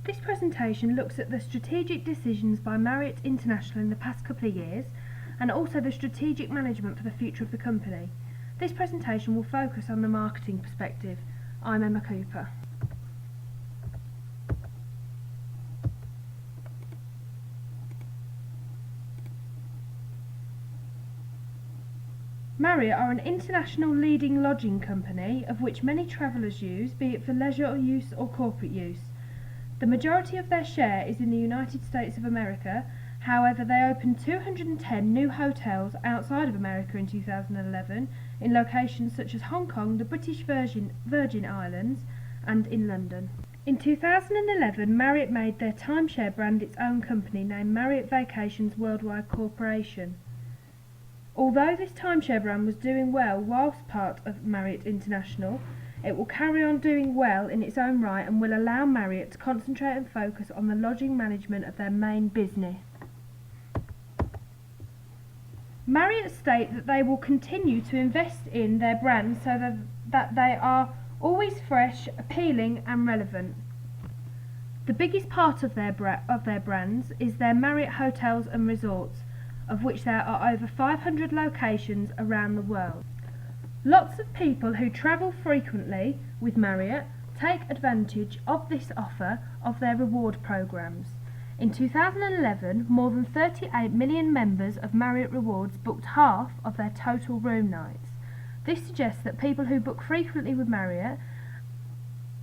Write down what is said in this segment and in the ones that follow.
This presentation looks at the strategic decisions by MArriott International in the past couple of years and also the strategic management for the future of the company. This presentation will focus on the marketing perspective. I'm Emma Cooper. MArriott are an international leading lodging company of which many travellers use, be it for leisure use or corporate use. The majority of their share is in the United States of America. However, they opened 210 new hotels outside of America in 2011 in locations such as Hong Kong, the British Virgin Islands and in London. In 2011, MArriott made their timeshare brand its own company named MArriott Vacations Worldwide Corporation. Although this timeshare brand was doing well whilst part of MArriott International, it will carry on doing well in its own right and will allow MArriott to concentrate and focus on the lodging management of their main business. MArriott state that they will continue to invest in their brand so that they are always fresh, appealing and relevant. The biggest part of their brands is their MArriott Hotels and Resorts, of which there are over 500 locations around the world. Lots of people who travel frequently with MArriott take advantage of this offer of their reward programs. In 2011, more than 38 million members of MArriott Rewards booked half of their total room nights. This suggests that people who book frequently with MArriott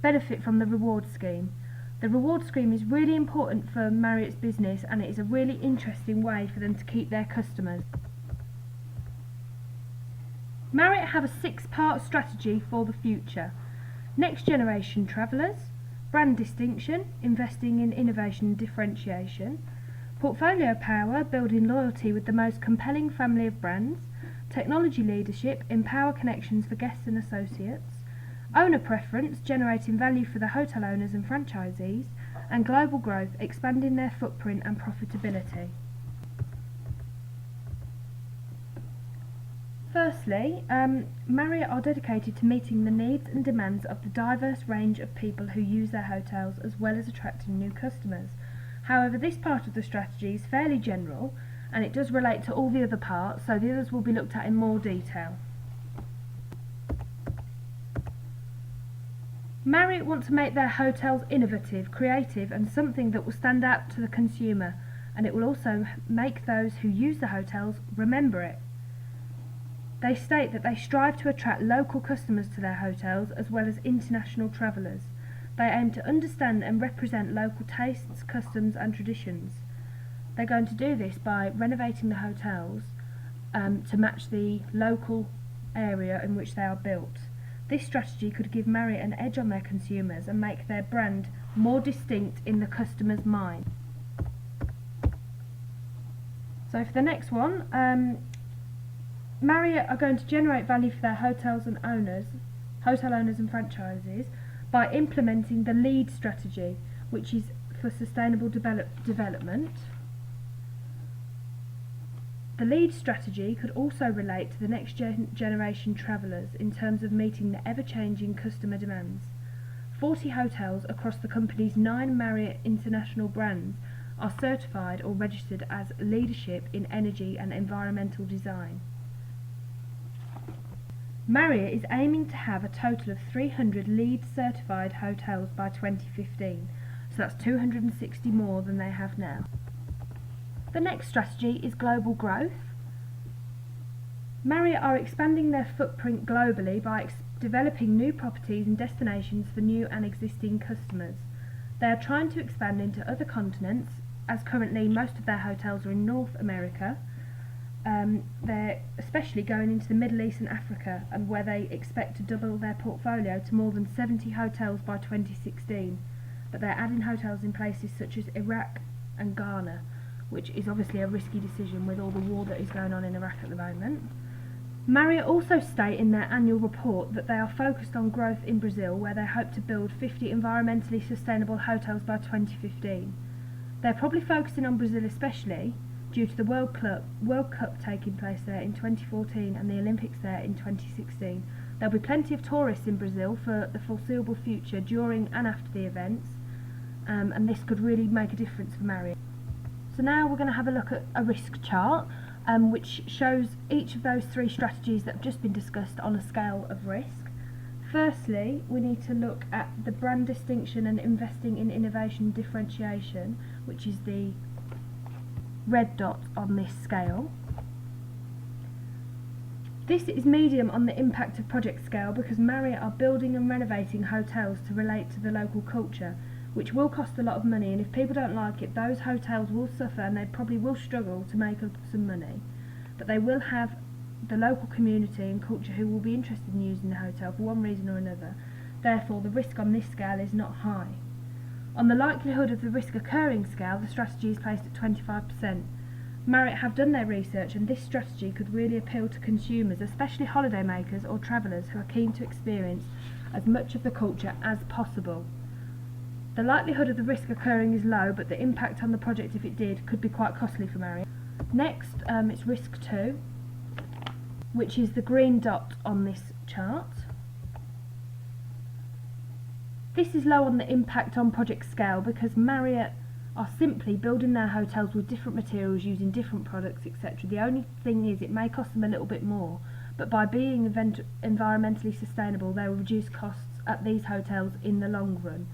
benefit from the reward scheme. The reward scheme is really important for MArriott's business and it is a really interesting way for them to keep their customers. MArriott have a 6-part strategy for the future. Next generation travellers, brand distinction, investing in innovation and differentiation, portfolio power, building loyalty with the most compelling family of brands, technology leadership, empower connections for guests and associates, owner preference, generating value for the hotel owners and franchisees, and global growth, expanding their footprint and profitability. Firstly, MArriott are dedicated to meeting the needs and demands of the diverse range of people who use their hotels as well as attracting new customers. However, this part of the strategy is fairly general and it does relate to all the other parts, so the others will be looked at in more detail. MArriott want to make their hotels innovative, creative and something that will stand out to the consumer, and it will also make those who use the hotels remember it. They state that they strive to attract local customers to their hotels as well as international travellers. They aim to understand and represent local tastes, customs and traditions. They're going to do this by renovating the hotels to match the local area in which they are built. This strategy could give MArriott an edge on their consumers and make their brand more distinct in the customer's mind. So for the next one, MArriott are going to generate value for their hotel owners and franchises by implementing the LEAD strategy, which is for sustainable development. The LEAD strategy could also relate to the next generation travellers in terms of meeting the ever-changing customer demands. 40 hotels across the company's 9 MArriott International brands are certified or registered as Leadership in Energy and Environmental Design. MArriott is aiming to have a total of 300 LEED certified hotels by 2015, so that's 260 more than they have now. The next strategy is global growth. MArriott are expanding their footprint globally by developing new properties and destinations for new and existing customers. They are trying to expand into other continents, as currently most of their hotels are in North America. They're especially going into the Middle East and Africa, and where they expect to double their portfolio to more than 70 hotels by 2016. But they're adding hotels in places such as Iraq and Ghana, which is obviously a risky decision with all the war that is going on in Iraq at the moment. MArriott also state in their annual report that they are focused on growth in Brazil, where they hope to build 50 environmentally sustainable hotels by 2015. They're probably focusing on Brazil especially due to the World Cup taking place there in 2014 and the Olympics there in 2016. There'll be plenty of tourists in Brazil for the foreseeable future during and after the events. and this could really make a difference for MArriott. So now we're going to have a look at a risk chart, which shows each of those three strategies that have just been discussed on a scale of risk. Firstly, we need to look at the brand distinction and investing in innovation differentiation, which is the red dot on this scale. This is medium on the impact of project scale because MArriott are building and renovating hotels to relate to the local culture, which will cost a lot of money, and if people don't like it, those hotels will suffer and they probably will struggle to make up some money. But they will have the local community and culture who will be interested in using the hotel for one reason or another. Therefore, the risk on this scale is not high. On the likelihood of the risk occurring scale, the strategy is placed at 25%. MArriott have done their research, and this strategy could really appeal to consumers, especially holidaymakers or travellers who are keen to experience as much of the culture as possible. The likelihood of the risk occurring is low, but the impact on the project, if it did, could be quite costly for MArriott. Next, it's risk 2, which is the green dot on this chart. This is low on the impact on project scale because MArriott are simply building their hotels with different materials, using different products, etc. The only thing is it may cost them a little bit more, but by being environmentally sustainable, they will reduce costs at these hotels in the long run.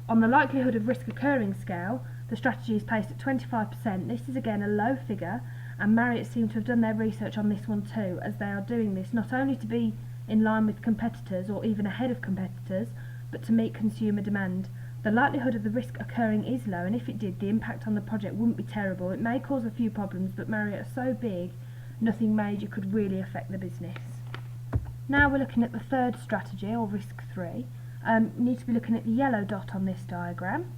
On the likelihood of risk occurring scale, the strategy is placed at 25%. This is again a low figure, and MArriott seem to have done their research on this one too, as they are doing this not only to be in line with competitors or even ahead of competitors, but to meet consumer demand. The likelihood of the risk occurring is low, and if it did, the impact on the project wouldn't be terrible. It may cause a few problems, but MArriott are so big, nothing major could really affect the business. Now we're looking at the third strategy, or risk 3. You need to be looking at the yellow dot on this diagram.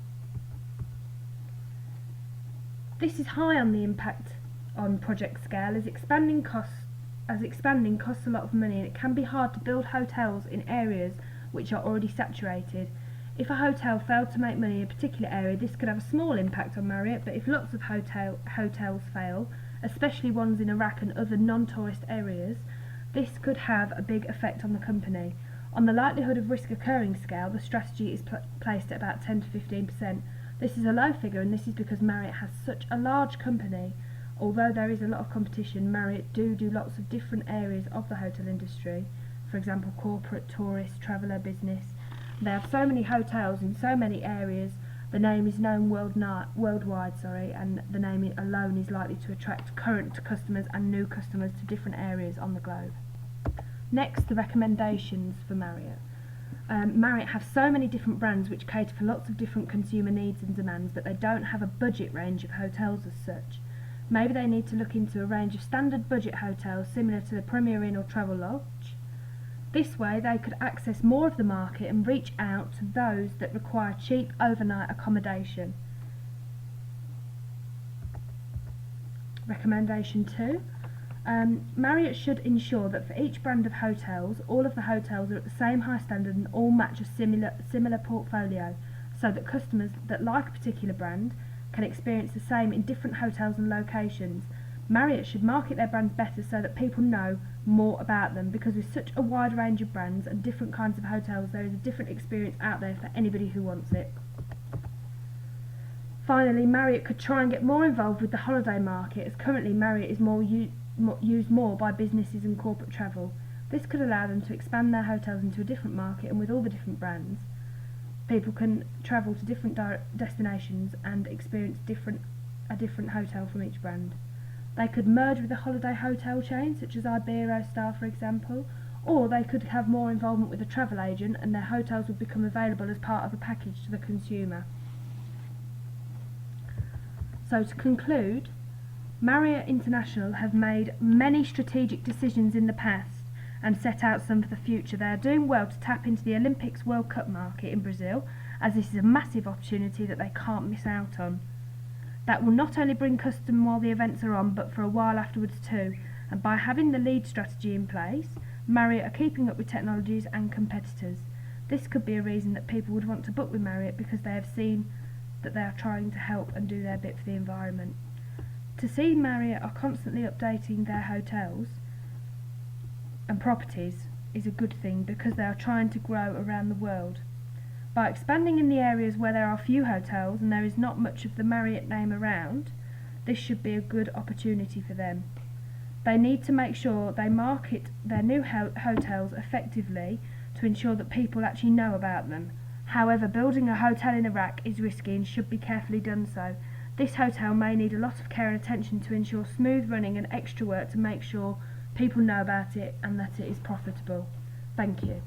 This is high on the impact on project scale, as expanding costs a lot of money, and it can be hard to build hotels in areas which are already saturated. If a hotel failed to make money in a particular area, this could have a small impact on MArriott, but if lots of hotels fail, especially ones in Iraq and other non-tourist areas, this could have a big effect on the company. On the likelihood of risk occurring scale, the strategy is placed at about 10 to 15%. This is a low figure, and this is because MArriott has such a large company. Although there is a lot of competition, MArriott do lots of different areas of the hotel industry, for example corporate, tourist, traveller, business. They have so many hotels in so many areas, the name is known worldwide, and the name alone is likely to attract current customers and new customers to different areas on the globe. Next, the recommendations for MArriott. MArriott have so many different brands which cater for lots of different consumer needs and demands, but they don't have a budget range of hotels as such. Maybe they need to look into a range of standard budget hotels similar to the Premier Inn or Travelodge. This way they could access more of the market and reach out to those that require cheap overnight accommodation. Recommendation 2. MArriott should ensure that for each brand of hotels, all of the hotels are at the same high standard and all match a similar portfolio, so that customers that like a particular brand can experience the same in different hotels and locations. MArriott should market their brands better so that people know more about them, because with such a wide range of brands and different kinds of hotels, there is a different experience out there for anybody who wants it. Finally, MArriott could try and get more involved with the holiday market, as currently MArriott is used more by businesses and corporate travel. This could allow them to expand their hotels into a different market, and with all the different brands, people can travel to different destinations and experience a different hotel from each brand. They could merge with a holiday hotel chain such as Iberostar, for example, or they could have more involvement with a travel agent and their hotels would become available as part of a package to the consumer. So to conclude, MArriott International have made many strategic decisions in the past and set out some for the future. They are doing well to tap into the Olympics World Cup market in Brazil, as this is a massive opportunity that they can't miss out on. That will not only bring custom while the events are on, but for a while afterwards too, and by having the lead strategy in place, MArriott are keeping up with technologies and competitors. This could be a reason that people would want to book with MArriott, because they have seen that they are trying to help and do their bit for the environment. To see MArriott are constantly updating their hotels and properties is a good thing, because they are trying to grow around the world. By expanding in the areas where there are few hotels and there is not much of the MArriott name around, this should be a good opportunity for them. They need to make sure they market their new hotels effectively to ensure that people actually know about them. However, building a hotel in Iraq is risky and should be carefully done so. This hotel may need a lot of care and attention to ensure smooth running and extra work to make sure people know about it and that it is profitable. Thank you.